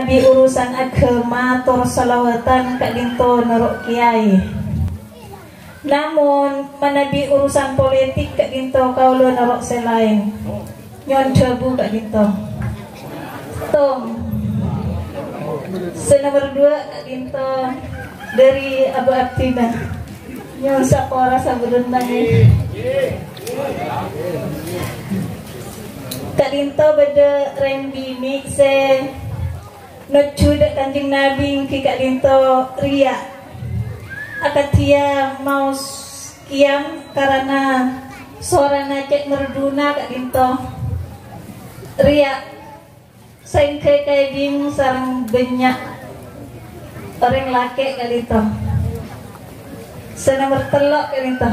menabi urusan agama tor salawatan kak dinto nerok kiai. Namun menabi urusan politik kak dinto kaulo nerok selain. Nyon debu kak dinto. Tom. Senomor 2 kak dinto dari Abu Abdina. Nyon sapora sabudundang. Kak dinto beda reng bini se nocuda kanjeng Nabi ki kak dinto ria akatia mau kiam karena seorang cek merduna kak dinto ria sengke kayak bingung sarang banyak orang laki kak dinto senomor telok kak dinto.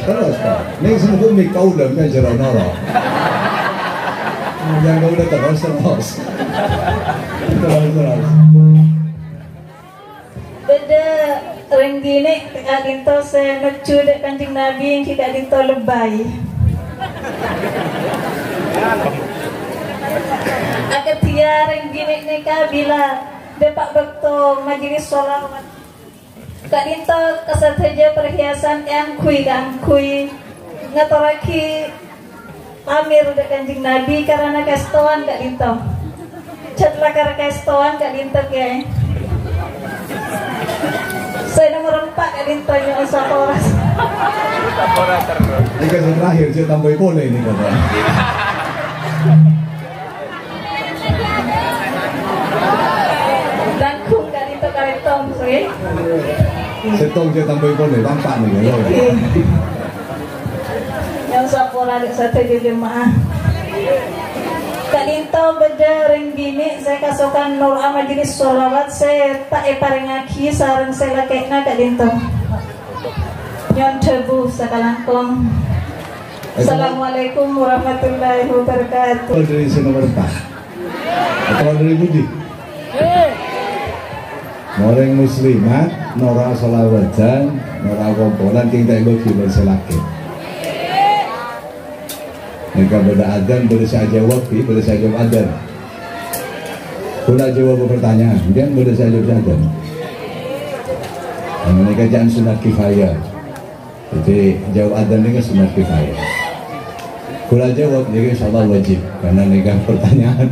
Terus Ning semua mik kau dah kan jalan nara. Yang kau dah terus. Beda orang gini kak dinto se nucu dek kanjeng Nabi yang kak dinto lebay. Agak dia orang gini nih kak bila depak bekto majelis sholawat. Kak dinto kasat saja perhiasan yang kui ngatoraki pamir dek kanjeng Nabi karena kastoan kak dinto. Catlah karena kastoan kak dinto kayak. Saya nomor 4 kak dinto yang usah poras. Ini kan terakhir saya tambah boleh ini kata. Dangkung kak dinto karetong sorry. Setong saya tambah boleh tampak nih ya. Yang sapora dek sate di jemaah. Kak dinto beda reng bini saya kasukan nur majelis sholawat saya tak eparengaki sareng saya lakekna kak dinto. Nyon debu sakalangkong. Assalamualaikum warahmatullahi wabarakatuh. Dari nomor 4 atau dari Budi Moreng muslimat nora sholawatan nora komponan tinggal bagi berselaki. Mereka beda adan, boleh saya jawab, boleh saya jawab adan. Boleh jawab pertanyaan, kemudian boleh saya jawab adan. Mereka jangan sunat kifayah. Jadi jawab adan ini kan sunat kifayah. Boleh jawab, jadi insya Allah wajib karena mereka pertanyaan.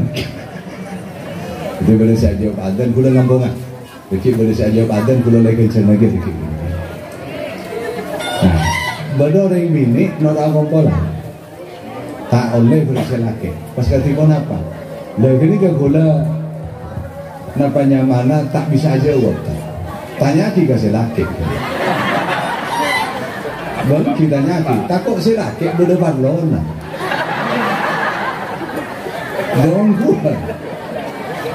Jadi boleh saya jawab adan, boleh ngambungan. Jadi boleh saya jawab adan, boleh lagi kencang lagi. Nah, beda orang bini nora kompolan. Tak oleh berselaki pas ketika apa dan ini ke gula napanya mana tak bisa jawab tanya kita selaki baru kita nyaki takut selaki berdepan lona dong gua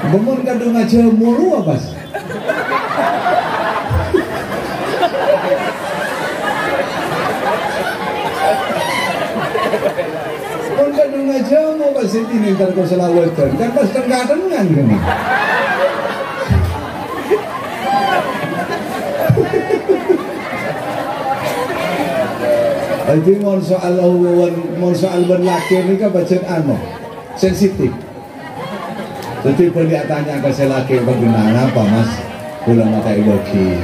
bemun kadung aja mulu apa aja mau kasih ini kalau selawatan kan pas tengah-tengah gini. Jadi mau soal berlaki ini kan bacaan anu sensitif. Jadi boleh tanya ke selaki bagaimana apa mas kula mata ibaki.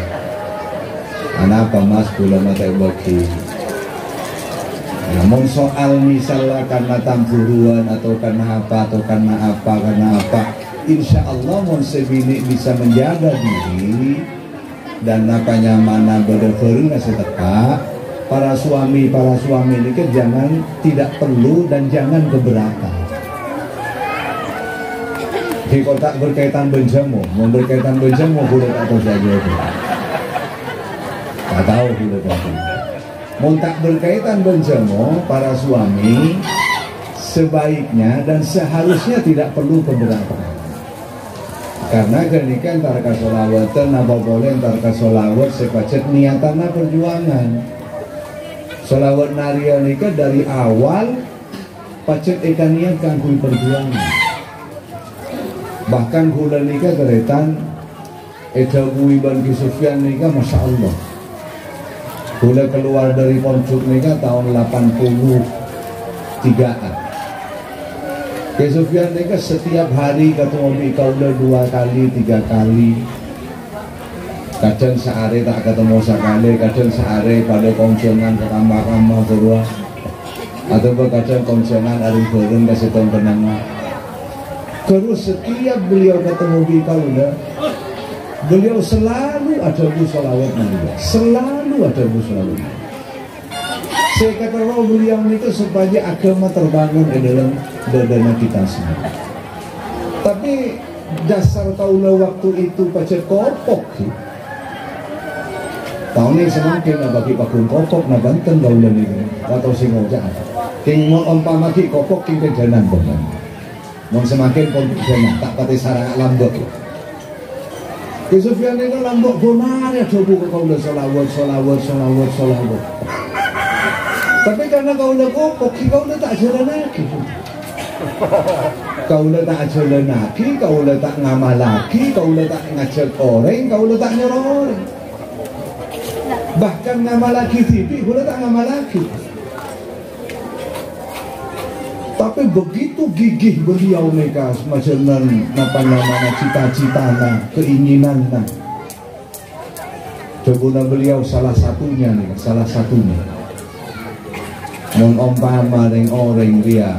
Apa mas kula mata ibaki. Namun soal misalnya karena tamburuan atau karena apa insya Allah monsebini bisa menjaga diri dan apanya mana berdeferin setelah para suami ini kan jangan tidak perlu dan jangan keberatan. Di kotak berkaitan benjamu, berkaitan benjamu boleh atau saja itu. Tak tahu boleh atau tak berkaitan benjamu para suami sebaiknya dan seharusnya tidak perlu keberatan karena kenika antara kasolawatan apa boleh antara kasolawat sepacet niatannya perjuangan solawat naria nikah dari awal pacet ikan niat kangkui perjuangan bahkan gula nikah keretan Edawi Banki Sufyan nikah Masya Allah Boleh keluar dari Poncuk nikah tahun 83an Ke Sufyan ni kan setiap hari ketemu kaula 2 kali 3 kali. Kadang sehari tak ketemu sekali, kadang sehari pada kongsiongan ke kamar-kamar berdua, atau kadang kongsiongan hari bareng kasih tahun kenangan. Terus setiap beliau ketemu di kaula, beliau selalu ada sholawat Nabi, selalu ada sholawat. Saya kata beliau itu supaya agama terbangun di dalam dada kita semua. Tapi dasar kaula waktu itu pacet kopok sih. Tahun ini semakin bagi pakun kopok na Banten kaula ini atau singoja. King mau umpama ki kopok king kejanan benar. Mau semakin pun kejanan tak pati sarang lambok. Ki Sufyan itu lambok benar ya coba kaula solawat. Tapi karena kaula kopok, kaula tak jalan lagi. Kaula tak jalan lagi, kaula tak ngamal lagi, kaula tak ngajak orang, kaula tak nyuruh orang. Bahkan ngamal lagi TV, kaula tak ngamal lagi. Tapi begitu gigih beliau mereka semacam apa namanya cita-citanya, keinginannya. Coba beliau salah satunya nih, salah satunya. Mengumpama orang dia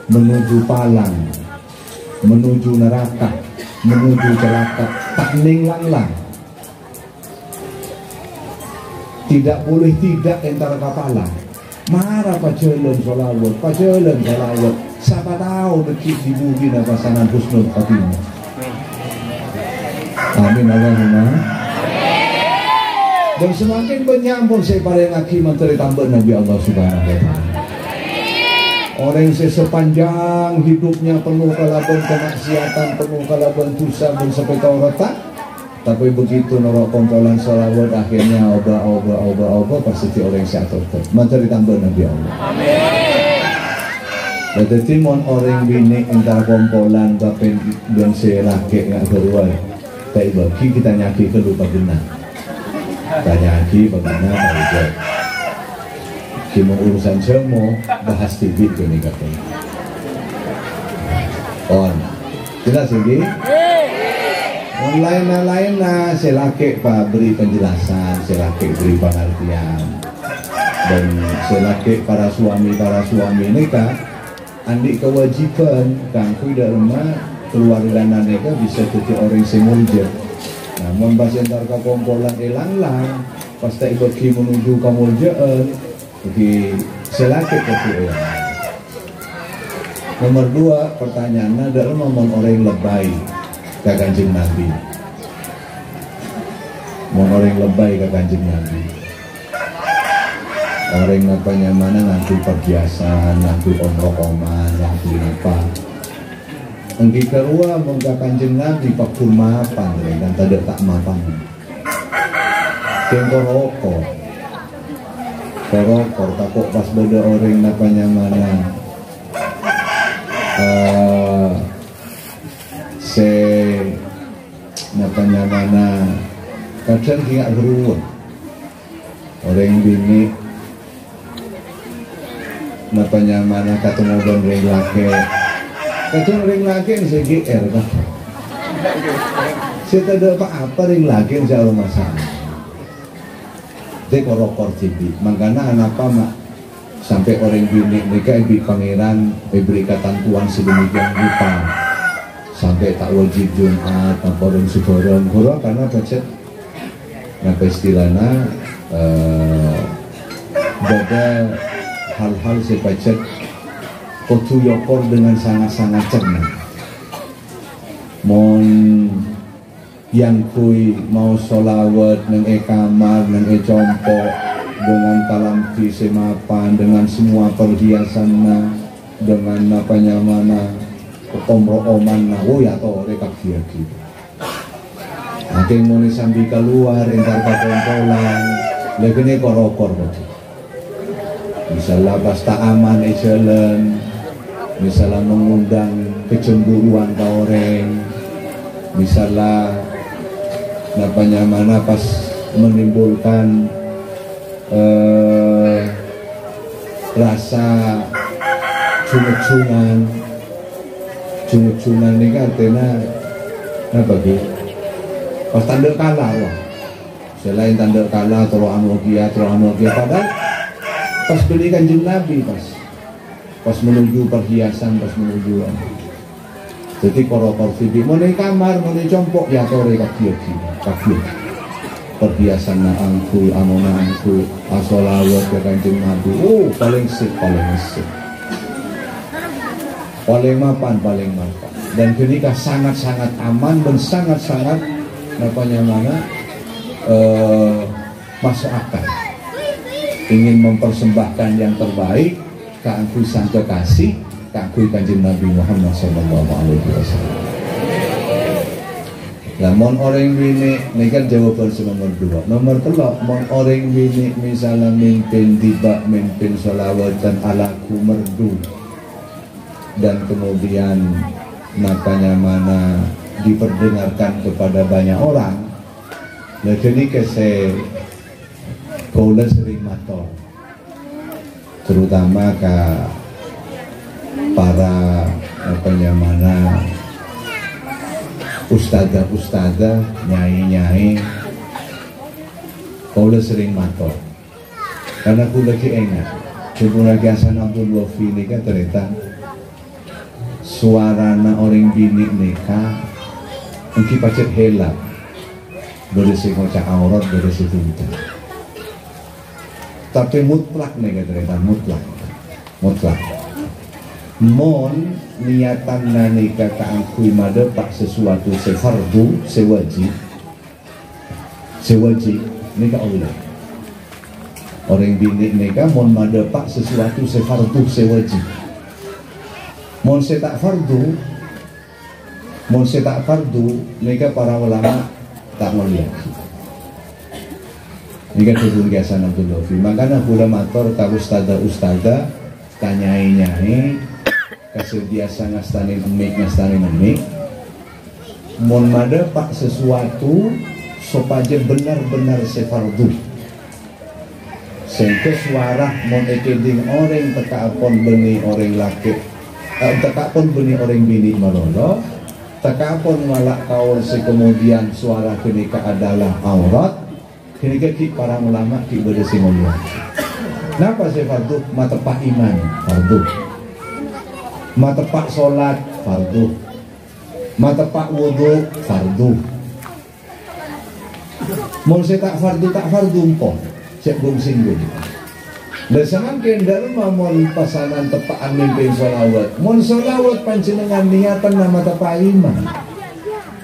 menuju palang, menuju neraka, menuju celaka, tak ninglang. Tidak boleh tidak entar kapalang. Marah pajalan solawat, siapa tahu dekit di bumi dan pasangan husnul khatimah. Amin Allahumma. Dan semakin menyambung saya paling lagi menteri tambah Nabi Allah Subhanahu wa Ta'ala. Orang yang sepanjang hidupnya penuh kalaban kemaksiatan, penuh kalaban dosa dan sampai tahu retak. Tapi begitu norok kompolan salawat akhirnya oba pasti orang sehat. Menteri tambah Nabi Allah. Amin. Jadi mon orang bini entar kompolan tapi dan saya laki nggak beruai. Tapi bagi kita nyaki ke lupa benar. Tanya lagi bagaimana saja. Kita urusan semua bahas TV ini katanya. On, jelas lagi. Lain lah, saya laki pak beri penjelasan, saya laki beri pengertian, dan saya laki para suami ini kak, andi kewajiban kangku dari rumah keluarga mereka bisa jadi orang semulja. Nah, membahas antar kekompolan elang pasti bagi menuju kemuljaan, bagi selaki ketua. Nomor 2 pertanyaannya adalah ngomong orang lebay ke Kanjeng Nabi. Mau orang lebay ke Kanjeng Nabi. Orang apanya mana nanti perhiasan, nanti omrokoman, nanti apa. Engki kedua mengka Kanjeng Nabi pakul mapan dan tidak tak mapan. Korokor takut pas beda orang apanya mana. Napanya mana kadang tidak beruang orang bini napanya mana ketemu orang laki kadang orang laki yang saya GR kan saya tak ada apa-apa orang laki yang saya masalah dia korokor cibi makanya kenapa mak sampai orang bini mereka ibu pangeran beri ketentuan sedemikian rupa sampai tak wajib Jumat orang seborong kurang karena budget apa istilahnya ada hal-hal sepacet kudu yokor dengan sangat-sangat cermat mon yang kui mau solawat neng kamar neng compo dengan kalam semapan dengan semua perhiasannya dengan apanya mana omro-oman ya toh rekak dia gitu. Akhirnya mulai sambil keluar entar kompolan, lagi ni korokor betul. Misalnya pas tak aman jalan, misalnya mengundang kecemburuan ke orang, misalnya napanya mana pas menimbulkan rasa cungan-cungan Cuna ini kan artinya apa gitu? Pas tanda kalah wah. Selain tanda kalah terus amogia padahal pas beli Kanjeng Nabi pas menuju perhiasan, pas menuju jadi korokor video mau di kamar, mau di compok ya tore kaki perhiasan na angkul, amona angkul, asolawat ke Kanjeng Nabi. Paling sip paling mapan dan ketika sangat-sangat aman dan sangat-sangat masuk akal, ingin mempersembahkan yang terbaik ke angkui sang kekasih, ke angkui Kanjeng Nabi Muhammad SAW. Nah, mon orang bini ini kan jawaban nomor 2. Nomor 3, mon orang bini misalnya mimpin sholawatan alaku merdu dan kemudian mana diperdengarkan kepada banyak orang. Nah, jadi kaula sering matur, terutama ke para ustadzah, nyai, kaula sering matur karena aku lagi ingat coba lagi Hasan Abdul Wafi ini kan ternyata suarana orang bini nikah mungkin pacet helak berisi ngocak aurat, berisi tinta tapi mutlak nih ternyata mutlak mon niatan nikah keangkui mada pak sesuatu sefardu sewajib nikah Allah orang bini nikah mon mada pak sesuatu sefardu sewajib mon setak fardu nikah para ulama tak mulia nikah turun Hasan Abdul Wafi. Makanya ulama matur ka ustadzah nyai kasih biasa ngastani memik mon mada pak sesuatu sopaja benar-benar sefardu sehingga suara mon ekeding orang tekapon beni orang laki tekapon beni orang bini malolo tekapon malak kaul kemudian suara kenika adalah aurat kenika para ulama ki berdasi mulia. Kenapa sefardu? Matepak iman fardu, matepak sholat fardu, matepak wudu fardu. Mau saya tak fardu empon cek bung singgung. Bersama kendal mamon pasangan tepaan mimpin sholawat. Mon sholawat panjenengan niatan nama tepak iman.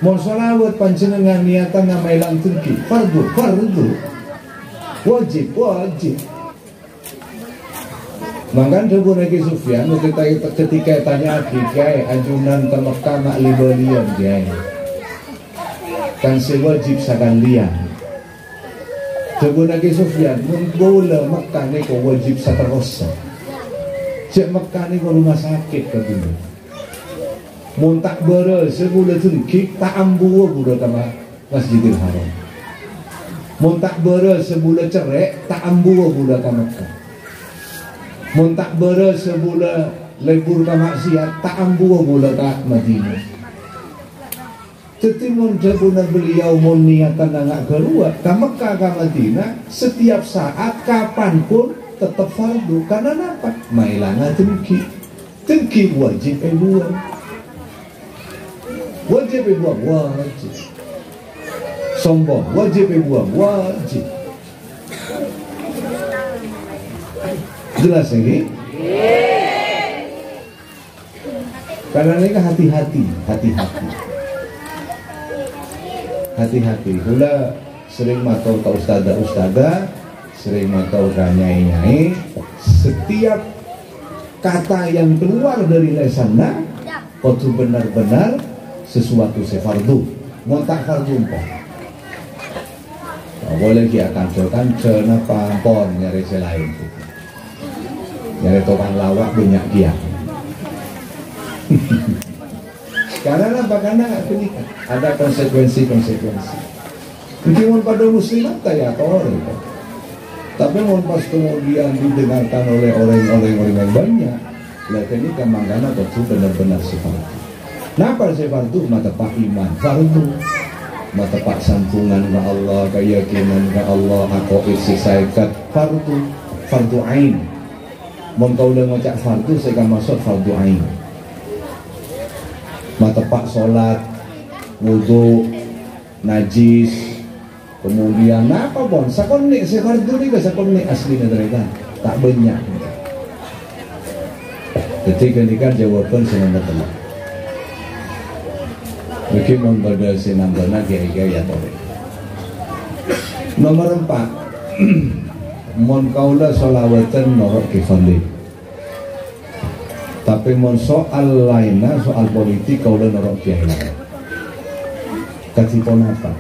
Mon sholawat panjenengan niatan nama ilang turki fardu wajib. Mangkan Abu Naki Sufyan ketika tanya kiai ajunan ke Mekah mak libelian kiai kan sewajib sakan lian Abu Naki Sufyan mun bola Mekah ni ko wajib saterosa cek Mekah ni ko rumah sakit katanya mun tak bere sebula tengkik tak ambuwa budak sama Masjidil Haram mun tak bere sebula cerek tak ambuwa budak sama Mekah mun tak bere sebula lebur ka maksiat tak ambuh bola ka Madinah. Tetimun jabuna beliau mun niatan nak keluar ka Mekah ka Madinah setiap saat kapanpun tetap fardu karena apa? Mailana tengki wajib buang. Wajib buang wajib. Sombong wajib buang wajib. Jelas lagi? Karena ini hati-hati. Hula sering matur ke ustadzah, sering matur ke nyai. Setiap kata yang keluar dari lisanna itu benar-benar sesuatu sefardu. Mau tak fardu empon. Boleh dia kanco napa pon nyari selain itu. Nyari tukang lawak banyak dia. Karena apa? Karena ada konsekuensi. Mungkin pada muslimat kayak orang, tapi pas kemudian didengarkan oleh orang yang banyak, lihat ini kemangkana betul benar-benar sifat. Napa saya fardu? Matepak iman fardu, matepak santungan ke Allah, keyakinan ke Allah, aku isi saikat fardu, fardu ain. Mun kau udah ngocak fardu, saya akan masuk fardu ain. Matepak solat, wudu, najis, kemudian apa pun sakon nih saya fardu nih ke sakon nih asli mereka tak banyak. Ketika ini kan jawaban senang teman. Mungkin membaca senang teman gaya tore. Nomor 4, mon kaulah solawatan norok kifali. Tapi mon soal lainnya, soal politik kaulah norok kiai. Katipun apa?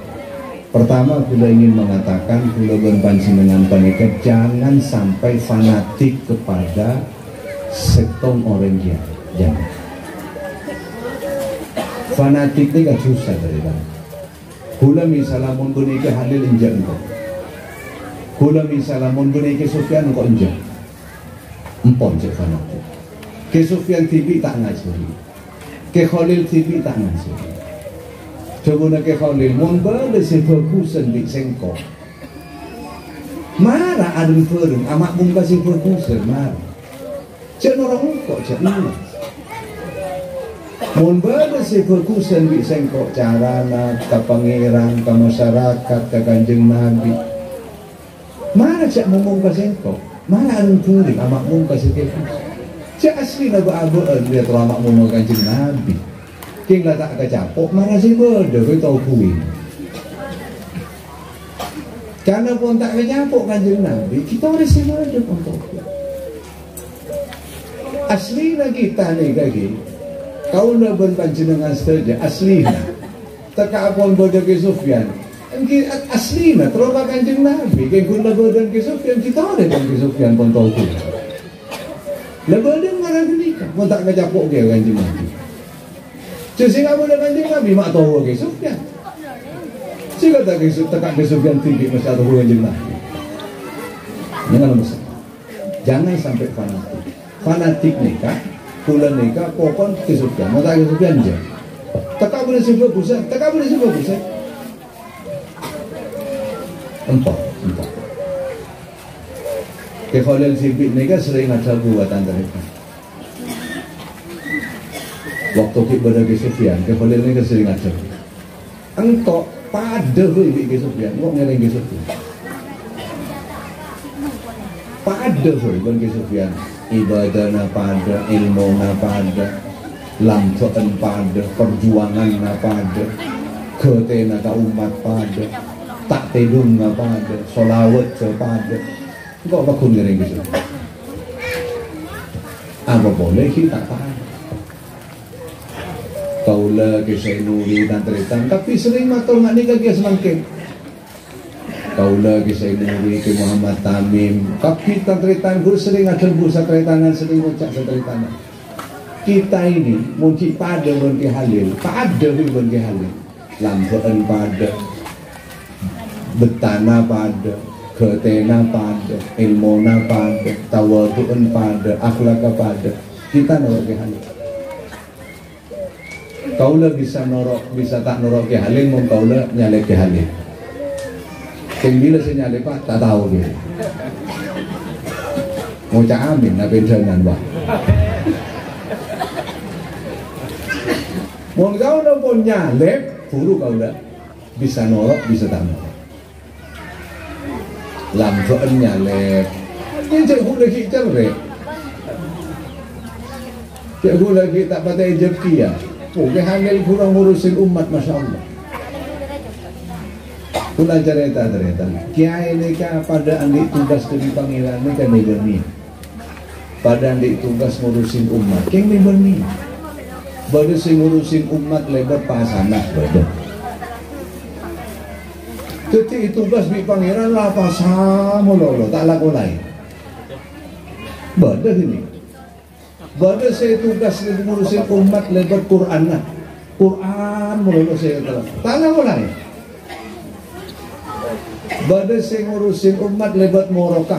Pertama, kula ingin mengatakan kula berpanjenengan panika jangan sampai fanatik kepada sektor orang kiai. Jangan. Fanatik ini gak susah dari mana. Kula misalnya mun bunike Halil injak engkau. Kula misalnya mun bunike Sufyan engkau injak. Empon cek fanatik. Ke Sufyan TV tak ngajari. Ke Khalil TV tak ngajari. Coba nak ke Khalil mun bade sefokusan di sengkok. Marah ada firm amak mun kasih fokusan marah. Cek orang kok cek ini. Mun bade sefokusan di sengkok carana ke pangeran, ke masyarakat, ke Kanjeng Nabi. Marah cek ngomong ke sengkok. Marah ada firm amak mun kasih fokus. Cek asli lagu abaan dia teramak mun Kanjeng Nabi. King lah tak kecapok, mana sih beda, kau tahu kui. Karena pun tak kecapok Kanjeng Nabi, kita harus beda pun tahu. Asli lah kita nih kaki, kau nak berpanjenengan saja asli lah. Tak pun beda ke Sufyan, asli lah terus Kanjeng Nabi. Kau nak beda ke Sufyan, kita harus ke Sufyan pun tahu kui. Lepas dia marah nikah, pun tak kecapok ke Kanjeng Nabi. Jadi kamu dah Kanjeng Nabi mak tahu ke Sufyan. Jika tak tekak ke Sufyan tinggi mesti tahu Kanjeng Nabi. Jangan besar. Jangan sampai fanatik. Fanatik nikah, bulan nikah, pokok ke Sufyan. Mau tak ke Sufyan je. Tekak boleh sebuah pusat, tekak boleh sebuah pusat. Empat. Ke Khalil Sibik nikah sering ada buatan mereka. Waktu kita berada Sufyan, ke Khalil ni kesering aja. Engkau pada hui ke Sufyan, engkau ngeleng ke Sufyan. Pada hui ke Sufyan, ibadah na pada, ilmu na pada, lampuan pada, perjuangan na pada, ketena ka umat pada, tak tedung na pada, solawat pada. Engkau bakun ngeleng ke Sufyan. Apa boleh kita tahu? Kaulah ke Syekh Nuri dan teritan, tapi sering matau nak nikah dia semangkin. Kaulah ke Syekh Nuri ke Muhammad Tamim, tapi dan teritan guru sering ada bursa teritanan, sering ucap teritanan. Kita ini mungkin pada berke Halil, pada berke Halil, lampuan pada, betana pada, ketena pada, ilmona pada, tawaduan pada, akhlak pada. Kita nak berke Halil. Kaulah bisa norok, bisa tak norok ke Halil, mau kaulah nyalek ke Halil. Yang bila saya nyalek pak, tak tahu dia. Mau cak amin, apa jangan bah. Mau kaulah pun nyalek, buru kaulah bisa norok, bisa tak norok. Lampuan nyalek, ini cikgu lagi cerek. Cikgu lagi tak pakai jebki ya. Ke Halil kurang ngurusin umat, Masya Allah. Kuna cerita Kiai ini kan pada andi tugas dari panggilan ini kan berni. Pada andi tugas ngurusin umat, keng berni. Pada si ngurusin umat lebar pasanah pada. Ketika tugas di pangeran lah pasang mulu tak laku lain. Pada ini. Pada saya tugas ngurusin umat lebar Quran lah. Quran mulu saya telah. Tak laku lain. Pada saya ngurusin umat lebat morok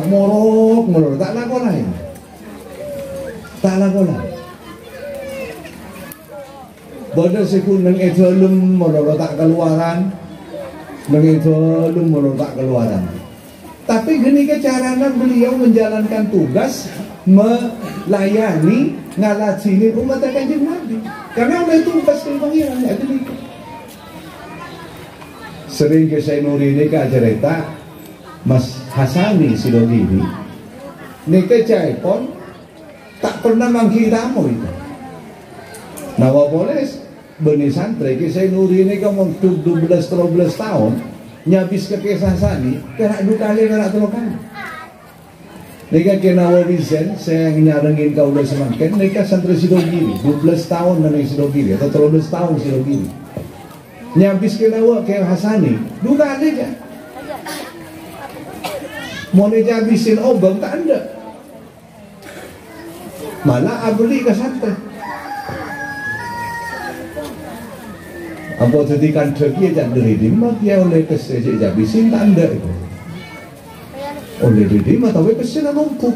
mulu. Tak laku lain. Tak laku lain. Bodoh sekun nang itu lum molor tak keluaran, nang itu lum molor tak keluaran. Tapi gini ke caranya beliau menjalankan tugas melayani ngalacinin umat Kanjeng Nabi. Karena oleh tugas pengiran ya demikian. Sering ke saya nuri nika cerita Mas Hasani Sidogiri nika caipon tak pernah manggil tamu itu. Nawa boleh benih santri ke saya nuri nika mau 12-13 tahun nyabis ke Hasani kena 2 kali kena 3 kali. Nika kena wawisen saya nyarengin kau udah semakin nika santri Sidogiri 12 tahun dari Sidogiri atau 13 tahun Sidogiri. Nyabis kena ke Hasani 2 kali aja. Mau nyabisin obang tak ada. Malah abeli ke santri. Apa jadikan degi aja dari dimah dia oleh kesejak jabisin tak ada itu. Oleh dimah tapi kesana numpuk.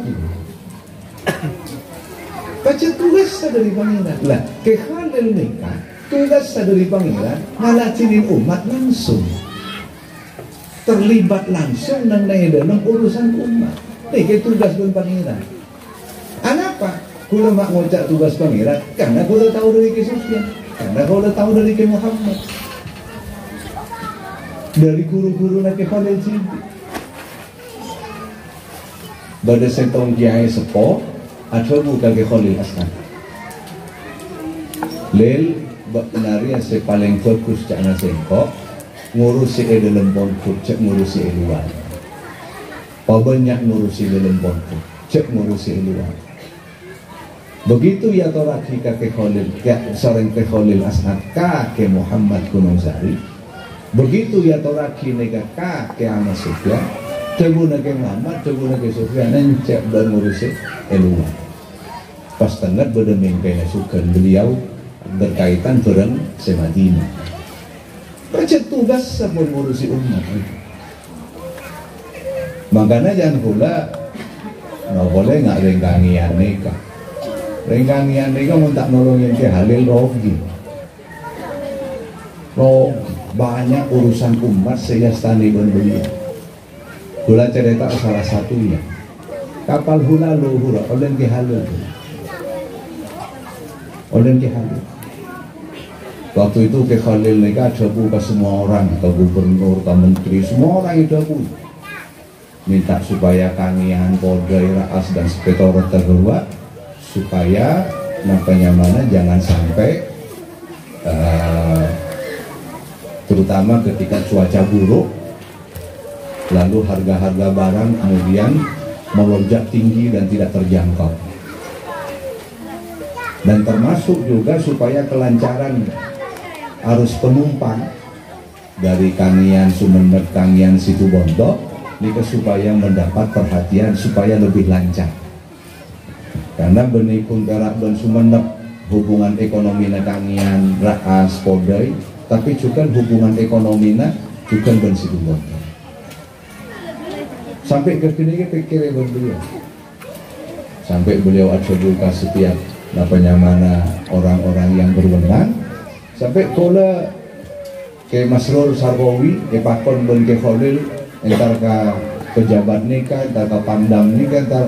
Baca tugas dari pangeran. Lah kekhalil nikah tugas dari pangeran ngalacinin umat langsung. Terlibat langsung nang dalam urusan umat. Ini tugas dari pangeran. Kenapa? Kula mak ngocak tugas pangeran karena kula tahu dari Sufyan, karena kula tahu dari Muhammad, dari guru-guru nak Khalil Siddiq. Pada setong kiai sepo, ada bukan Khalil Askan. Lel benari yang paling fokus cakna sengkok ngurusi dalam pondok, cek ngurusi luar. Banyak ngurusi dalam pondok, cek ngurusi luar. Begitu ya toraki ke Khalil, sering ke Khalil As'ad ke Muhammad Gunung Sari. Begitu ya toraki nega ke Ahmad Sufyan, tebu nege Muhammad, tebu nege Sufyan, encek dan ngurusi luar. Pas tengah berdeming kena sukan beliau berkaitan dengan Semadina. Baca tugas sebelum ngurusi umat. Makanya jangan pula nggak boleh nggak renggangian nikah. Renggangian nikah mau tak nolongin ke Halil Rogi. Banyak urusan umat saya stani beliau. Hula cerita salah satunya. Kapal hula luhur oleh ke Halil. Oleh ke Halil. Waktu itu ke Khalil nikah dabu ke semua orang, ke gubernur, ke menteri, semua orang itu dabu. Minta supaya kangian, Polda, Raas dan Sekretariat terkeluar supaya makanya mana jangan sampai terutama ketika cuaca buruk lalu harga-harga barang kemudian melonjak tinggi dan tidak terjangkau. Dan termasuk juga supaya kelancaran arus penumpang dari Kangian Sumeneb, Kangian Situbondo ini supaya mendapat perhatian supaya lebih lancar. Karena benih pun Perak dan Sumeneb hubungan ekonomi Kangian, Raas, Podai, tapi juga hubungan ekonomi juga dan Situbondo. Sampai ke sini pikir beliau. Sampai beliau ada buka setiap mana orang-orang yang berwenang. Sampai kola ke Masrul Sarwawi ke pakon ben ke Khalil entar ke pejabat nikah, entar ke Pangdam nikah, entar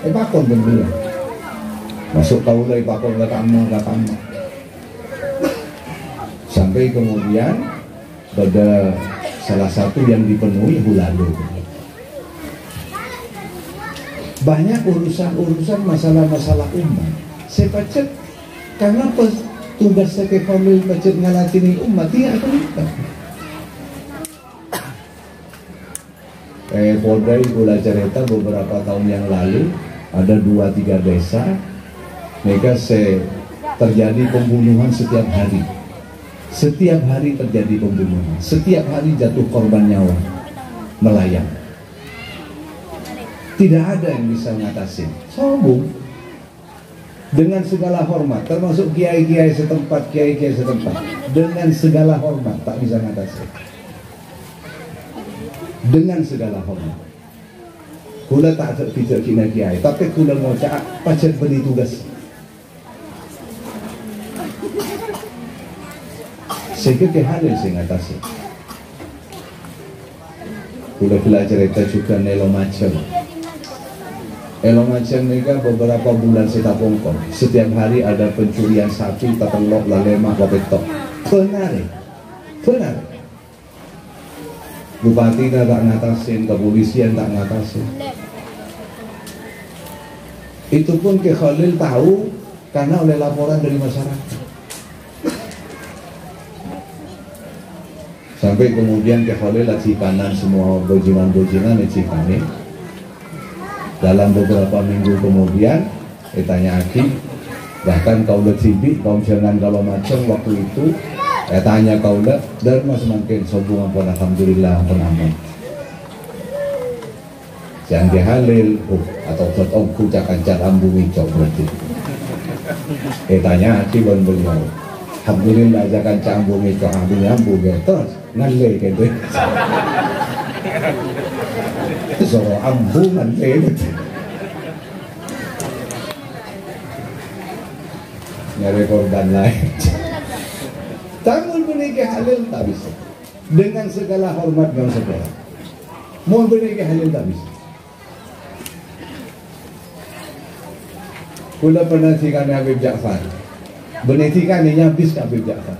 pakon ben beliau masuk kaula pakon ke kamar. Sampai kemudian pada salah satu yang dipenuhi Hulalo. Banyak urusan-urusan masalah-masalah umat. Saya baca karena tugas saya Khalil macet ngalatin umat dia akan lupa. Podai gula cerita beberapa tahun yang lalu ada 2-3 desa mereka terjadi pembunuhan setiap hari. Setiap hari terjadi pembunuhan, setiap hari jatuh korban nyawa melayang. Tidak ada yang bisa ngatasin. Sombong. Dengan segala hormat, termasuk kiai-kiai setempat, kiai-kiai setempat, dengan segala hormat tak bisa ngatasin. Dengan segala hormat. Kula tak ada pijak kina kiai, tapi kula mau cak pacet beri tugas. sehingga ke halil sing ngatasi. Kula belajar itu juga nelo macam. Elo macam mereka beberapa bulan saya pongkol. Setiap hari ada pencurian sapi, tatelok, lalema, kopetok. Benar. Bupati tak ngatasin, kepolisian tak ngatasin. Itu pun Ki Khalil tahu karena oleh laporan dari masyarakat. Sampai kemudian Ki Khalil lagi kanan semua bojingan-bojingan nih. Dalam beberapa minggu kemudian tanya Aki, bahkan kau lebih kau jangan kalau macam waktu itu tanya kau dan mas makin sombong pun alhamdulillah penaman jangan dihalil atau tetongku cakan cakan bumi cok berarti tanya Aki dan beliau alhamdulillah cakan cakan bumi cok ambil nyambung gitu ngalih gitu soal ambungan itu nyari korban lain. Tamun menikah halil tak bisa. Dengan segala hormat dan segala. Mau menikah halil tak bisa. Kula pernah tikani Habib Ja'far. Benetikan ini habis Habib Ja'far.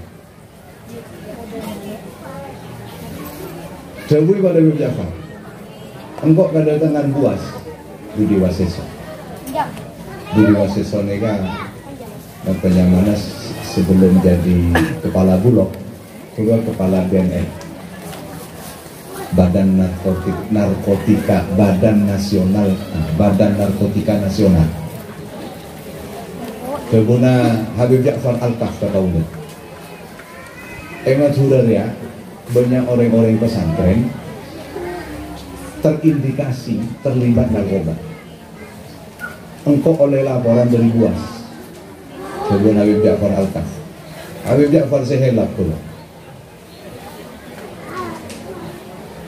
Jauhi pada Habib Ja'far. Engkau kedatangan buas Budi Waseso. Budi Waseso ni kan mana sebelum jadi kepala Bulog, keluar kepala BNN, Badan Narkotika Nasional. Kebuna Habib Ja'far Al-Kaf katakan. Emat ya, banyak orang-orang pesantren terindikasi terlibat narkoba. Engkau oleh laporan dari buas sebelum Habib Ja'far Al-Kaf. Habib Ja'far sehelak pula.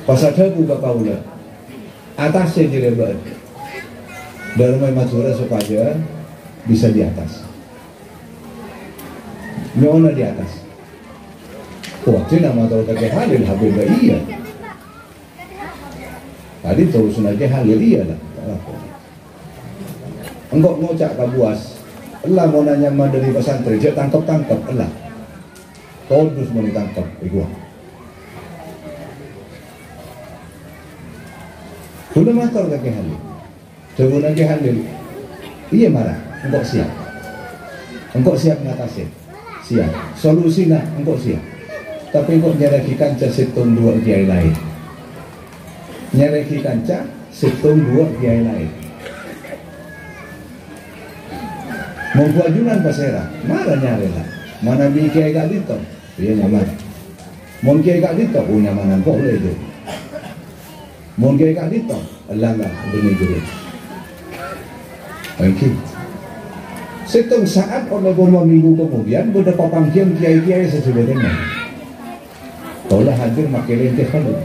Pas ada buka kaula atasnya direbat Dharma Madura supaya bisa di atas. Nyona di atas. Waktu nama tahu tak halil Habib iya. Tadi terus aja halil iya lah. Engkau ngocak ke buas. Allah mau nanya dari pesantren, dia tangkap Allah. Terus mau ditangkap, gua. Sudah matur ke halil. Sebelum ke halil, iya marah. Engkau siap ngatasin, siap. Solusinya engkau siap. Tapi engkau nyerakikan setung dua kiai lain. Nyerakikan setung dua kiai lain. Mau kewajunan pasera, marah nyari lah. Mana bikai gak dito, iya nyaman. Mau kiai gak dito, nyamanan boleh itu. Mau kiai gak dito, Allah benih dulu. Oke. Setung saat beberapa minggu kemudian beberapa panggilan kiai-kiai sesudahnya. Taulah hadir makirin ke Khalil.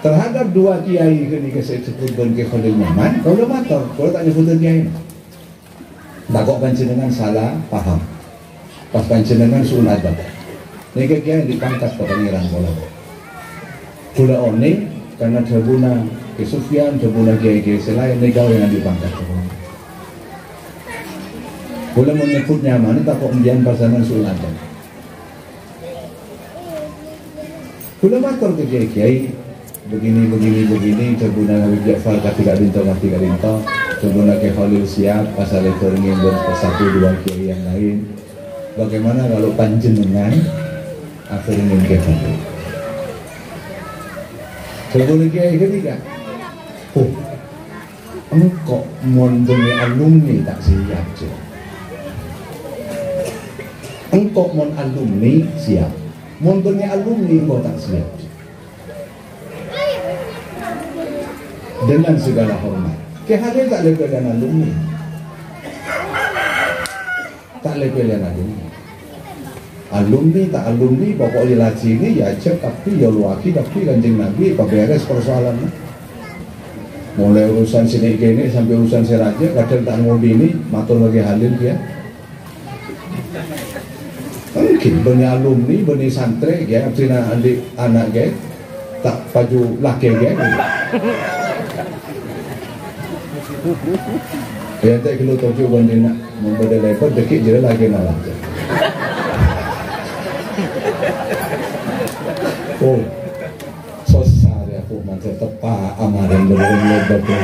Terhadap dua kiai ketika saya sebutkan ke Khalil nyaman, taulah matur, kalau tak nyebutin kiai. Takut panjenengan salah paham. Pas panjenengan suun adab. Nika kiai dipangkat ke pengiran bola. Kula one karena jabuna kesufian, jabuna kiai-kiai selain nika yang dipangkat. Kula menyebut nyaman takut mendian pasangan suun adab. Kula matur ke kiai-kiai begini jabuna Habib Ja'far katiga rinto sebelum Ki Khalil siap pasal itu ingin bersatu dua kiai yang lain. Bagaimana kalau panjenengan akhirnya Ki Khalil sebelum kiai ketiga engkau mondoni alumni tak siap engkau mon alumni siap mondoni alumni engkau tak siap dengan segala hormat. Ki Khalil tak lebih dari alumni. Tak lebih dari alumni. Alumni tak alumni pokoknya laci ini ya cek tapi ya luaki tapi Kanjeng Nabi beres persoalan. Mulai urusan sini gini sampai urusan seraja kadang tak mau ini matur lagi Khalil dia. Yakin benih alumni, benih santri ya, cina adik anak ya, tak baju laki ya. Ya tak kalau tujuh benih nak membeda lepas dekik je lagi nak. Oh, susah ya aku macam tepat amaran lebat tu.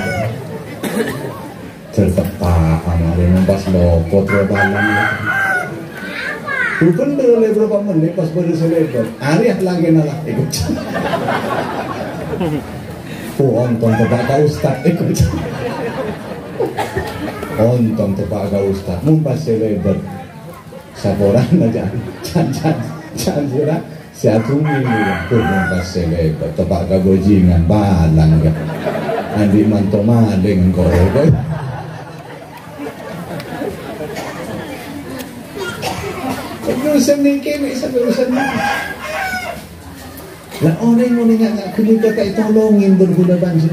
Tertepak amaran pas lo potro balang. Bukan beroleh berapa menit pas baru selebar. Hari lagi nak ikut. Oh, ontong tepak kau ustad ikut. Ontong tepak kau ustad. Mumpas selebar. Saboran aja. Can sudah. Satu minggu aku mumpas selebar. Tepak kau gojingan balang ya. Andi manto maling kau. Urusan ni kini sampai urusan ni. Lah orang nak kena kata tolongin bergula banjir.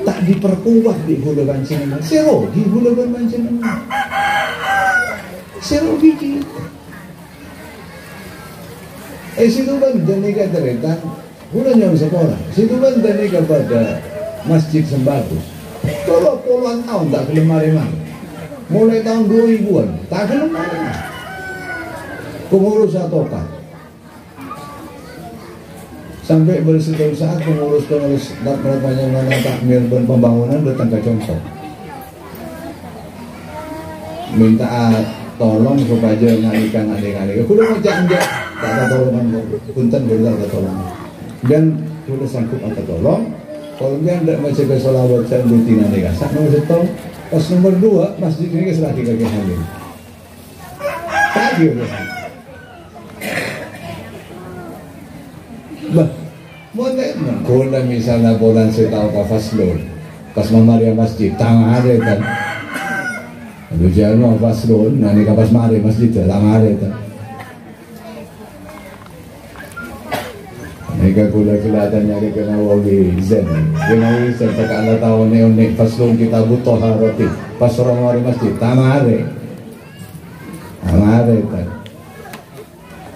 Tak diperkuat di gula banjir. Serogi gula banjir. Serogi kita. Situ bandan ni kata retan. Gula nyam sekolah. Situ bandan ni kepada Masjid Sembagus. Kalau puluhan tahun tak kelemari-mari. Mulai tahun 2000-an tak kelemari. Pengurus atokan sampai bersetahun saat pengurus berpanjangan takmir pembangunan datang ke contoh minta tolong supaya ngalikan adik-adik kudu mau janji tak ada tolongan punten tidak ada tolong dan kudu sanggup atau tolong kalau dia tidak macam ke solawat dan rutin adik sak nomor 1 pas nomor 2 masjid ini keselaki kaki hamil tadi bah, boleh nak misalnya bulan setahun ke Faslon pas mamaria masjid tang ada kan lu jangan Faslon nanti ke pas mari masjid tang ada kan mereka kula-kula nyari kena wali zen kena zen tak ada tahu neonik Faslon kita butuh haroti pas orang mari masjid tang ada kan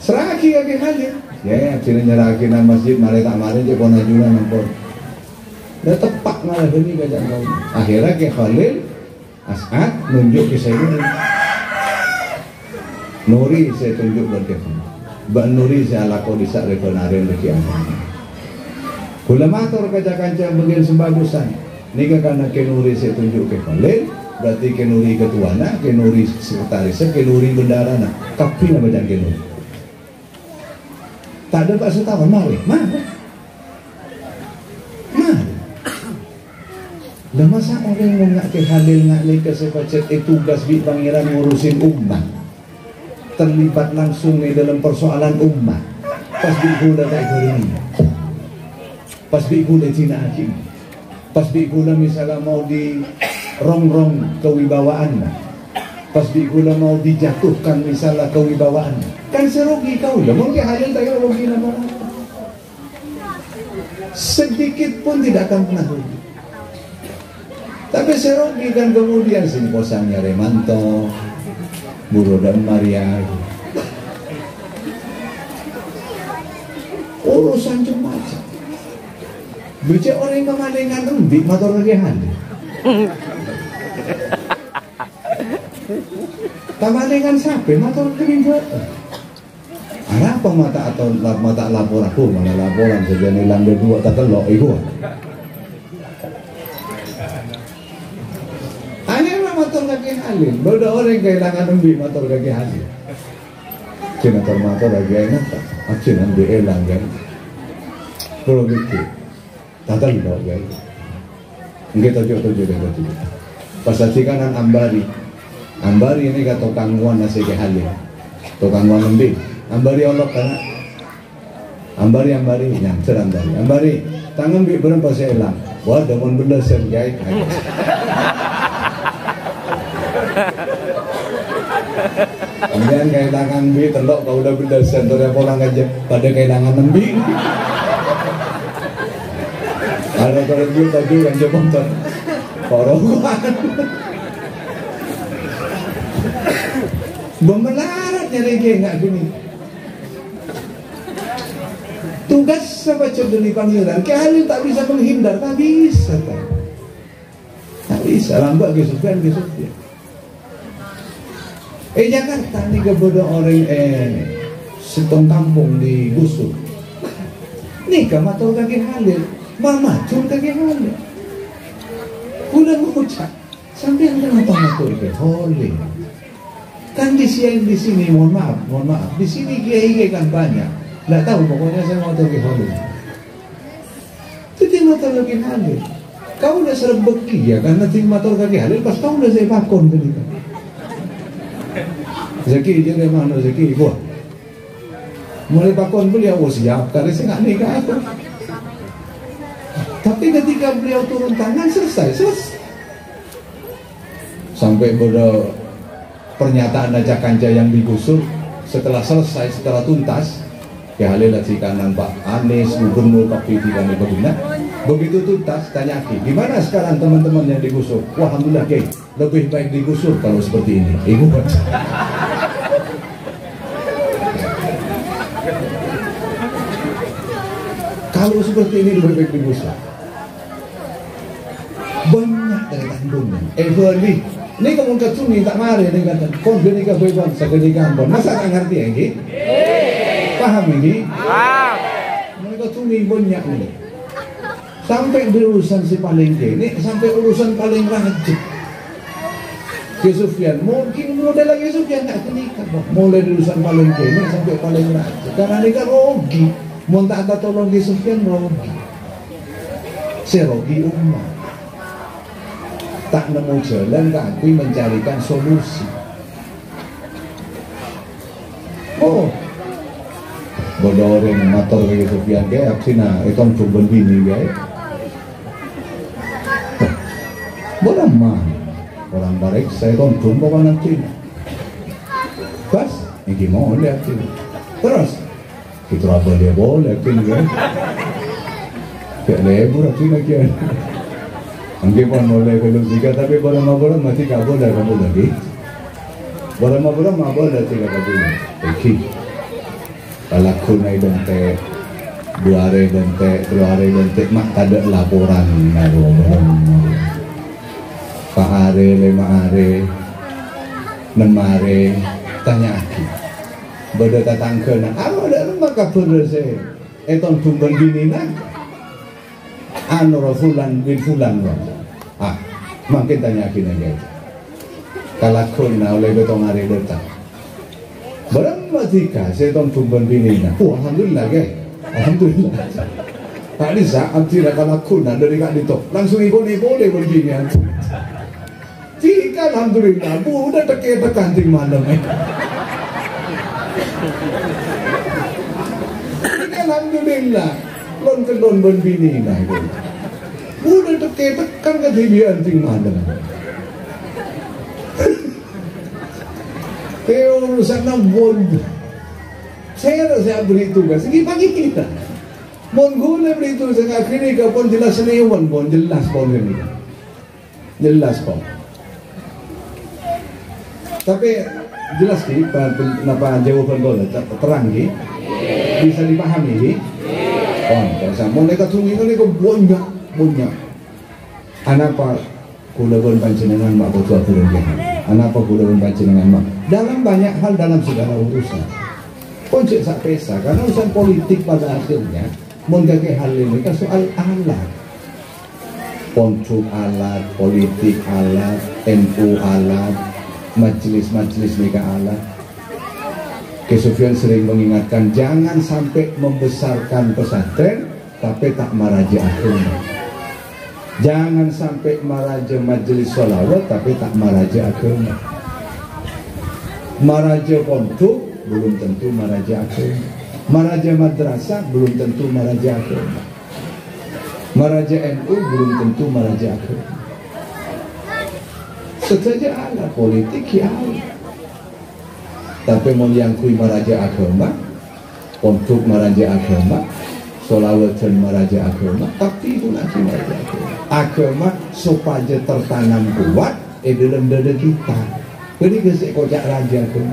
seraki kaki hadir ya, cina nyerakin nama masjid, mari tak mari je kona juga nampol. Dah tepak malah demi kajak kau. Akhirnya ke Khalil As'ad nunjuk ke saya Nuri saya tunjuk berkefan. Mbak Nuri saya lakon di saat rekonarin berkiamat. Kula matur kajak-kajak bagian sembagusan. Nika karena ke Nuri saya tunjuk ke Khalil, berarti ke Nuri ketuana, ke Nuri sekretaris, ke Nuri bendarana. Kapi nama jangan ke Nuri. Tak ada Pak Setawan, mari. Lah masa orang yang nak ke Halil nak ke sepacet tugas di pangeran ngurusin umat terlibat langsung di dalam persoalan umat pas digula tak ini pas digula Cina Hakim pas digula misalnya mau di rong-rong kewibawaan pas digula mau dijatuhkan misalnya kewibawaan kan serugi kau lah mungkin Halil tak kira rugi nama sedikit pun tidak akan pernah rugi. Tapi serugi kan kemudian sini posangnya Remanto, Buro dan Maria. Urusan cuma aja. Bicara orang yang kemalingan lembik motor lagi handi. Kemalingan sampai motor kering buat. Ada apa mata atau mata lapor aku mana laporan sejenis lantai 2 tak telok itu. Motor kaki halil, beda orang kehilangan umbi motor kaki halil. Cina motor lagi enak tak? Acin ambil elang kan? Kalau gitu, tak tahu tak kan? Enggak tujuh kan tujuh. Pas kanan Ambari ini kata tukang wan nasi kaki halil, tukang wan umbi. Ambari olok kan? Ambari nyamser Ambari tangan bi berapa saya elang? Wah, daun benda serjai. Kemudian kehilangan bi telok kau udah benda sentor yang pulang aja pada kehilangan nembi. Ada kalau bi tadi yang jemput porokan. Memelarat nyari nggak gini. Tugas sama cendeli pangeran, kalian tak bisa menghindar, tak bisa kan? Tak bisa, lambat ke Sufyan. Jakarta ni kepada orang setong kampung digusur. Ni kamatul kaki halil, mamacul kaki halil. Udah mengucap, sampai yang kenapa matul ke halil? Kan di sini, mohon maaf, di sini kiai kan banyak. Nggak tahu, pokoknya saya mau tahu ke halil. Itu motor kaki halil. Kau udah serbeki ya, karena tim motor kaki halil, pas kau udah saya pakon tadi. Zaki dia dari mana Zaki? Wah, mulai pakon beliau siap, karena saya nggak nikah aku. Tapi ketika beliau turun tangan selesai. Sampai pada pernyataan aja kanca yang digusur setelah selesai, setelah tuntas, ya halil kanan Pak Anies, Gubernur Pak Piti dan Ibu. Begitu tuntas, tanya Ki, gimana sekarang teman-teman yang digusur? Wah, alhamdulillah Ki, lebih baik digusur kalau seperti ini. Ibu kalau seperti ini lebih baik digusur. Banyak dari tandungnya. Berli, ini kamu kecuni tak mari nih kata, kon beri kebaikan, segede gampang. Masa tak ngerti ya Ki? Paham ini? Paham. Mereka cuni banyak nih. Sampai di urusan si paling ini, sampai urusan paling rajin. Ki Sufyan, mungkin model lagi Sufyan tak nikah, mulai di urusan paling ini sampai paling rajin. Karena nikah rugi, mau tak ada tolong Ki Sufyan rugi. Serogi umat. Tak nemu jalan, tapi mencarikan solusi. Oh, bodoh orang motor Ki Sufyan kayak sina, itu coba bini guys. Bodoh mah, orang baik saya kan jumpa nanti. Pas, ini mau lihat ini. Terus, kita apa dia boleh ini kan? Kayak lebur ini kan? Angge pun boleh kalau jika tapi bodoh mati kabur dah kamu lagi. Bodoh mabur dah tiga kabur. Oke. Kalau aku naik dontek, 2 hari dontek, mak tak ada laporan Pak Are, 5 hari, 6 hari, tanya aku. Beda datang ke nak, ada rumah kabur saya. Eton tumben bini nak, Fulan bin Fulan makin tanya aku aja. Kalau aku nak oleh betong hari datang. Barang matika, saya tumben bini nak. Alhamdulillah guys, alhamdulillah. Tak bisa, tidak kalau aku nak dari kak ditok, langsung boleh begini. Jika alhamdulillah, bu udah tekan di malam. Jika alhamdulillah, lon berbini lah. Udah tekan ke dibian di malam. Urusan nambon. Saya beri tugas. Ini pagi kita. Mon guna beri tugas. Akhirnya kapon jelas seniwan pon jelas pon ini. Jelas pon. Tapi jelas sih, kenapa jawaban bola terang sih, bisa dipahami sih. Kalau sama mereka tunggu ini kok banyak. Anak pak kulaban panjenengan mak betul turun jangan. Anak pak kulaban panjenengan mak. Dalam banyak hal dalam segala urusan. Konsep sak pesa karena urusan politik pada akhirnya menggagai hal ini kan soal alat. Konsep alat, politik alat, NU alat. Majelis nikah alat. Ki Sufyan sering mengingatkan jangan sampai membesarkan pesantren tapi tak maraja agama. Jangan sampai maraja majelis sholawat tapi tak maraja agama. Maraja pondok belum tentu maraja agama. Maraja madrasah belum tentu maraja agama. Maraja NU belum tentu maraja agama. Sesaja ala politik ya, tapi mau yang kui maraja agama, untuk maraja agama, sholawatan maraja agama, tapi itu nanti maraja agama. Agama supaya tertanam kuat dalam dada kita. Jadi gesek kocak raja tuh.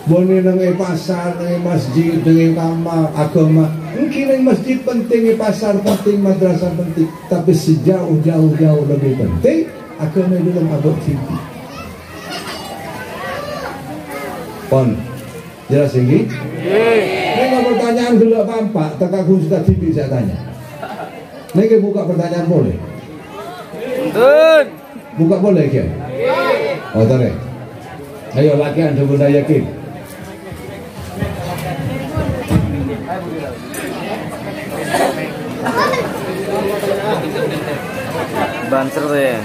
Boleh nang pasar, nang masjid, nang kamar, agama. Mungkin nang masjid penting, pasar penting, madrasah penting. Tapi sejauh lebih penting agama dalam abad tinggi. Pon, jelas ini? Ini nggak pertanyaan dulu apa? Tak aku sudah TV saya tanya. Ini buka pertanyaan boleh? Buka boleh ya? Oh tarik. Ayo latihan sebelum yakin. Banser tuh ya.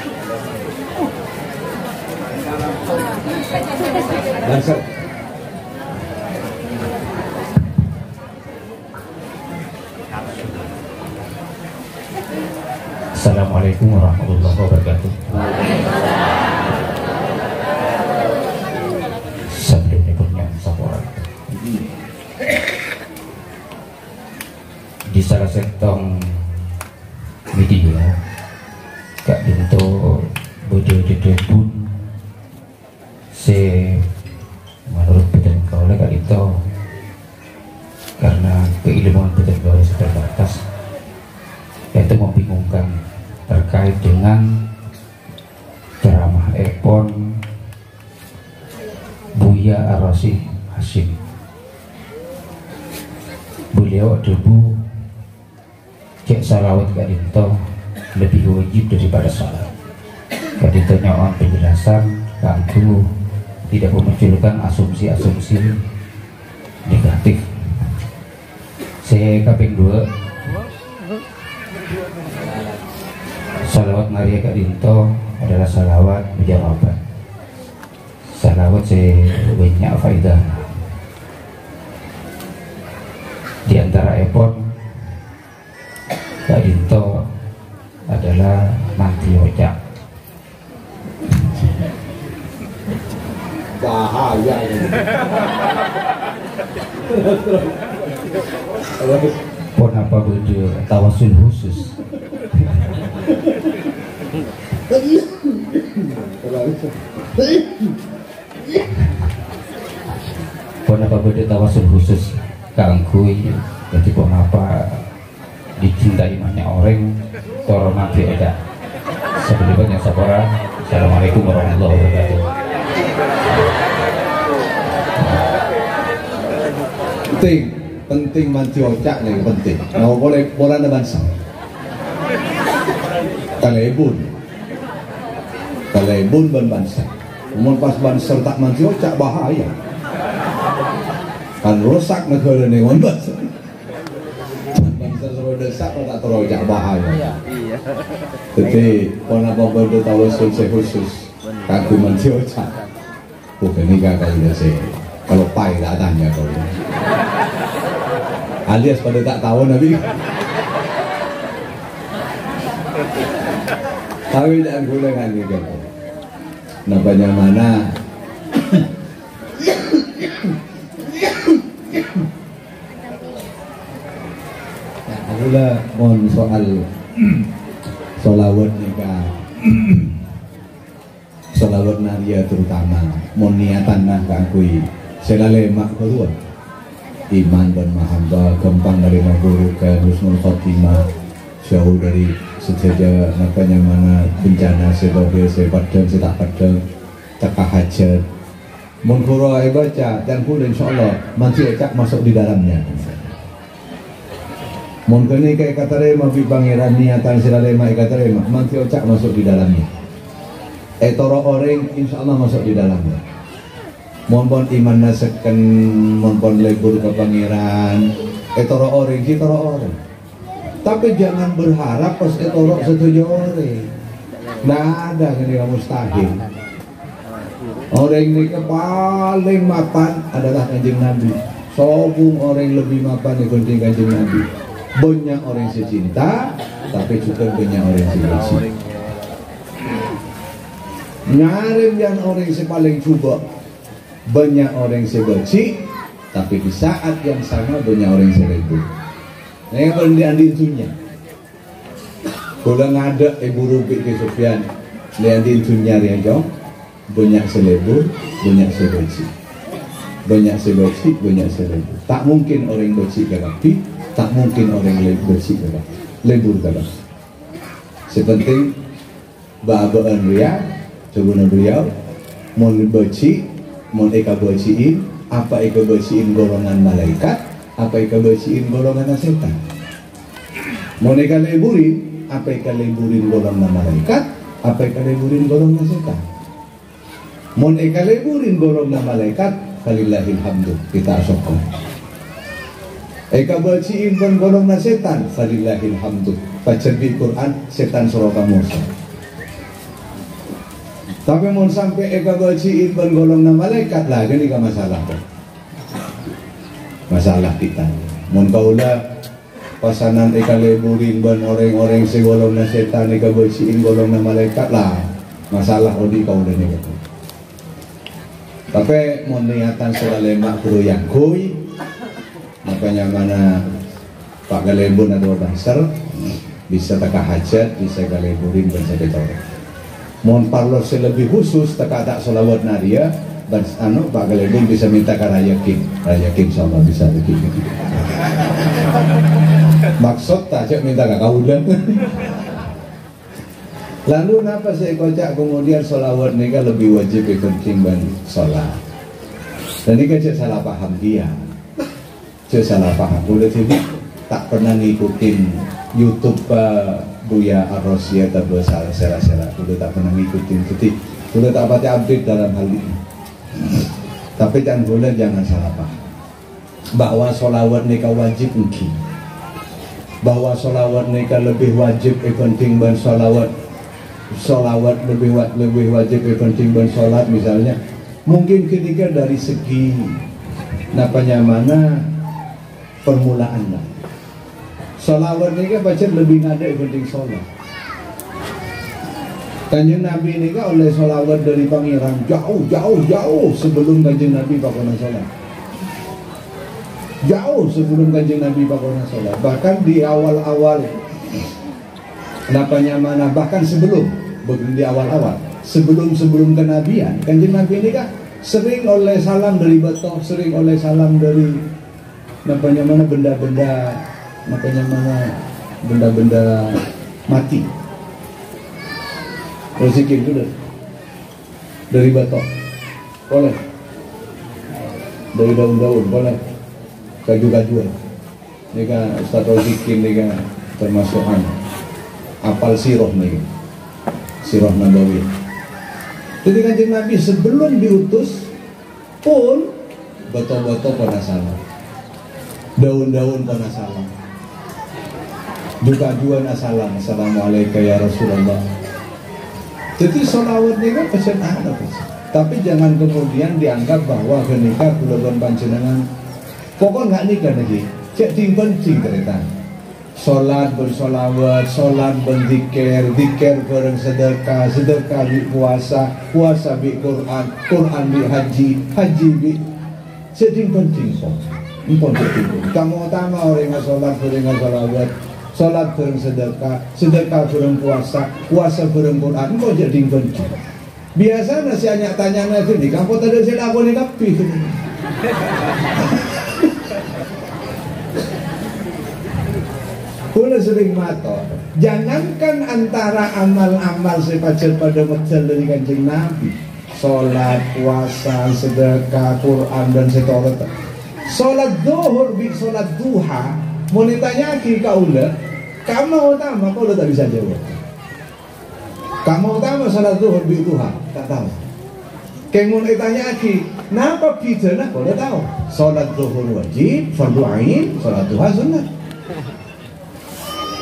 Banser. Assalamualaikum warahmatullahi wabarakatuh. Sebelumnya punya saporan di salah setong video Kak Dinto bode pun menurut beten kaula Kak Dinto karena keilmuan beten kaula terbatas itu membingungkan terkait dengan ceramah Epon Buya Ar-Rasyid Hashim. Beliau debu cek salawat Kak Dinto lebih wajib daripada salat. Kak Dinto nyawa penjelasan kangku tidak memunculkan asumsi-asumsi negatif. Saya kaping 2 salawat Maria Kak Dinto adalah salawat mujarabah. Salawat banyak faedah. Di antara Epon Kak Dinto adalah manti ojak. Bahaya ini. Pon apa beda tawasul khusus. Pon apa beda tawasul khusus kangkui. Jadi pon apa dicintai banyak orang toro mati ada. Sebelumnya sabar. Assalamualaikum warahmatullahi wabarakatuh. Penting manti ocak nih penting. Nah boleh ada bangsa. Kalebun ban bangsa. Umur pas bangsa tak manti ocak bahaya. Kan rusak negara nih wan bangsa. Bangsa suruh desak tak terojak bahaya. Jadi kenapa baru tahu khusus kagum manti ocak. Bukan ini kakak udah sih. Kalau pai tak tanya kau. Alias pada tak tahu Nabi. Tapi jangan gunakan ini kan. Nabanya mana? Akulah mohon soal solawat nikah, solawat naria terutama, mohon niatan nah kangkui. Selale mak keluar. Iman dan mahabbah kembang dari guru ke husnul khotimah jauh dari sejajar nakanya mana bencana sebagai sepadang setak padang takah hajat mengkuro baca dan pun insyaallah nanti acak masuk di dalamnya mungkin ini kayak kata rema bi pangeran niatan silalema kata rema nanti acak masuk di dalamnya toro orang insyaallah masuk di dalamnya. Mohon iman nasekan, mohon lebur ke pangeran. Toro orang, kita orang. Tapi jangan berharap pas toro setuju orang. Nggak ada yang mustahil. Orang ini paling mapan adalah Kanjeng Nabi. Sobung orang lebih mapan dibanding Kanjeng Nabi. Banyak orang secinta, tapi juga banyak orang sebenci. Nyarim yang orang paling coba. Banyak orang sebenci, tapi di saat yang sama banyak orang serebut. Nah yang paling diandiintunya kalau ngada ibu Rubi ke Sufyan diandiintunya ya jom banyak selebur, banyak sebeci. Banyak sebeci, banyak selebur. Tak mungkin orang beci garapi, tak mungkin orang beci garapi. Lebur garapi. Sepenting ba'abaan ria, coba beliau, mau beci, mau eka beciin, apa eka beciin golongan malaikat, apa eka beciin golongan setan. Mau eka leburin, apa eka leburin golongan malaikat, apa eka leburin golongan setan. Mau eka leburin golongan malaikat, falillahil hamdu, kita asokkan. Eka baciin pun golong na setan, falillahil hamdu. Baca di Quran, setan soroka musa. Tapi mau sampai eka baciin pun golong na malaikat lah, gini ka masalah kan? Masalah kita. Mau kaulah pasanan eka leburin pun orang-orang segolong na setan, eka baciin golong na malaikat lah. Masalah odi kau dan eka. Tapi mau niatan soal lemak guru yang kui, makanya mana Pak Galebun atau Banser bisa taka hajat, bisa galeburin bersama orang. Mohon parlo lebih khusus taka tak solawat nadia, dan Pak Galebun bisa minta ke Raya Kim sama bisa begini. Maksud tak cak minta ke kaudan. Lalu kenapa saya kocak kemudian solawat nikah lebih wajib ketimbang sholat? Dan ini cek salah paham dia, cek salah paham. Udah tidak tak pernah ngikutin YouTube Buya Arrosia atau salah-salah. Udah tak pernah ngikutin, jadi udah tak baca update dalam hal ini. Tapi jangan salah paham bahwa solawat nikah wajib mungkin, bahwa solawat nikah lebih wajib ketimbang solawat lebih wajib penting dan sholat misalnya, mungkin ketika dari segi mana permulaan lah. Solawat ini kan baca lebih ngada penting sholat. Kanjeng Nabi ini kan oleh solawat dari pangeran jauh sebelum Kanjeng Nabi pakona sholat. Jauh sebelum Kanjeng Nabi pakona sholat. Bahkan di awal-awal mana bahkan sebelum di awal-awal sebelum kenabian Kanjeng Nabi ini kan sering oleh salam dari betok, sering oleh salam dari mana benda-benda mati. Rezeki itu dari betok boleh, dari daun-daun boleh, kaju-kajuan ini kan Ustaz Rozikin ini kan termasuk apal sirah nih, sirah Nabawi. Jadi Kanjeng Nabi sebelum diutus pun beto-beto pada salam, daun-daun pada salam, juga salam, assalamualaikum ya Rasulullah. Jadi sholawat ini kan pesan ada pesan. Tapi jangan kemudian dianggap bahwa kenikah bulan panjenengan pokok nggak nikah lagi, cek penting cerita. Sholat bersolawat, sholat berzikir, zikir bareng sedekah, sedekah bi puasa, puasa bi Quran, Quran bi haji, haji bi seding penting kok. Impon penting. Kamu utama orang yang sholat bareng solawat, sholat bareng sedekah, sedekah bareng puasa, puasa bareng Quran, kok jadi penting. Biasa nasi hanya tanya nasi di kampung tadi saya lakukan tapi. Boleh sering mato. Jangankan antara amal-amal sepajar pada macam dari Kanjeng Nabi, sholat, puasa, sedekah, Quran dan setorat. Sholat zuhur bi sholat duha, mau ditanya ki kaulah, kamu utama kau tak bisa jawab. Kamu utama sholat zuhur bi duha, tak tahu. Kamu ditanya ki, napa pidana kau tak tahu. Sholat zuhur wajib, fardu ain, sholat duha sunnah.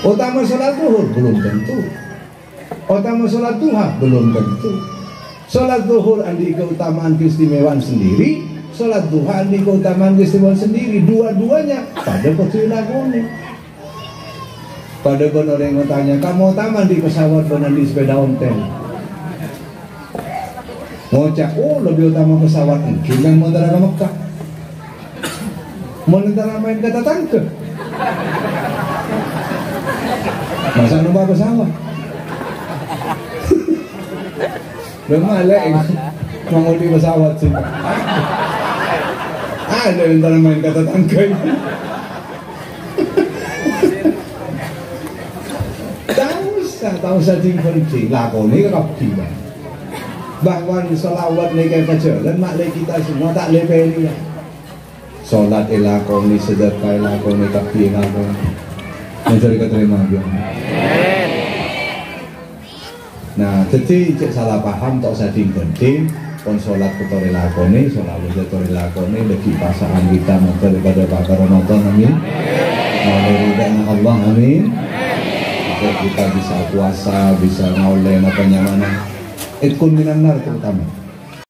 Utama sholat zuhur belum tentu. Utama sholat duha belum tentu. Sholat zuhur andi keutamaan keistimewaan sendiri, sholat duha andi keutamaan keistimewaan sendiri. Dua-duanya pada kecilagone. Pada orang yang tanya, kamu utama di pesawat dan di sepeda ontel. Ngocak, oh lebih utama pesawat mungkin yang mau ke Mekah. Mau main kata tangkep. Masa numpak pesawat. Malek mengudi pesawat sih. Ada yang antara main kata tangkai. Tahu saja penting lakoni rapi bahwa selawat ni kayak jalan maklum kita semua tak lepeni. Solat elakoni, sedekah elakoni, tapi elakoni. Mencari keterima dia. Nah, jadi cek salah paham tak sading penting. Pon solat kotor elakoni, solat kotor elakoni bagi pasangan kita daripada bakar Ramadan, amin. Ridha Allah, amin. Kita bisa puasa, bisa ngaulain apa nyamana. Ikun minan nar terutama.